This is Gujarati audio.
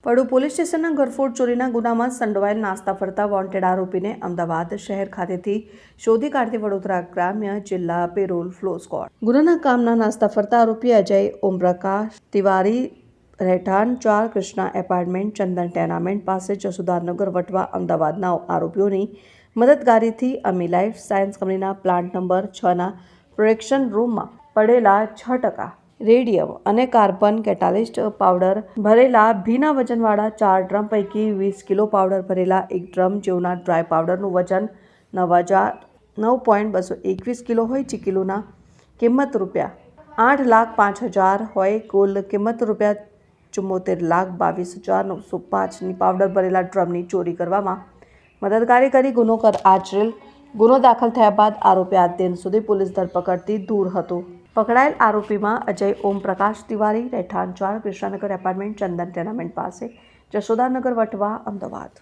પડુ પોલીસ સ્ટેશનના ઘરફોડ ચોરીના ગુનામાં સંડોવાયેલ નાસ્તા ફરતા વોન્ટેડ આરોપીને અમદાવાદ શહેર ખાતેથી શોધી કાઢતી વડોદરા ગ્રામ્ય જિલ્લા પેરોલ ફ્લો સ્ક્વોડ. ગુનાના કામના નાસ્તા ફરતા આરોપી અજય ઓમપ્રકાશ તિવારી રહેઠાણ 4 કૃષ્ણા એપાર્ટમેન્ટ ચંદન ટેનામેન્ટ પાસે જસુદાનગર વટવા અમદાવાદના આરોપીઓની મદદગારીથી અમી લાઈફ સાયન્સ કંપનીના પ્લાન્ટ નંબર 6ના પ્રોડક્શન રૂમમાં પડેલા 6% રેડિયમ અને કાર્બન કેટાલિસ્ટ પાવડર ભરેલા ભીના વજનવાળા 4 ડ્રમ પૈકી 20 કિલો પાવડર ભરેલા એક ડ્રમ જેવના ડ્રાય પાવડરનું વજન 9.221 કિલો હોય જે કિલોના કિંમત ₹8,05,000 હોય કુલ કિંમત ₹74,22,905ની પાવડર ભરેલા ડ્રમની ચોરી કરવામાં મદદગારી કરી ગુનો આચરેલ. ગુનો દાખલ થયા બાદ આરોપી આજ દિન સુધી પોલીસ ધરપકડથી દૂર હતો. પકડાયેલ આરોપીમાં અજય ઓમપ્રકાશ તિવારી રહેઠાણ 4 કૃષ્ણાનગર એપાર્ટમેન્ટ ચંદન ટેનામેન્ટ પાસે જશોદાનગર વટવા અમદાવાદ.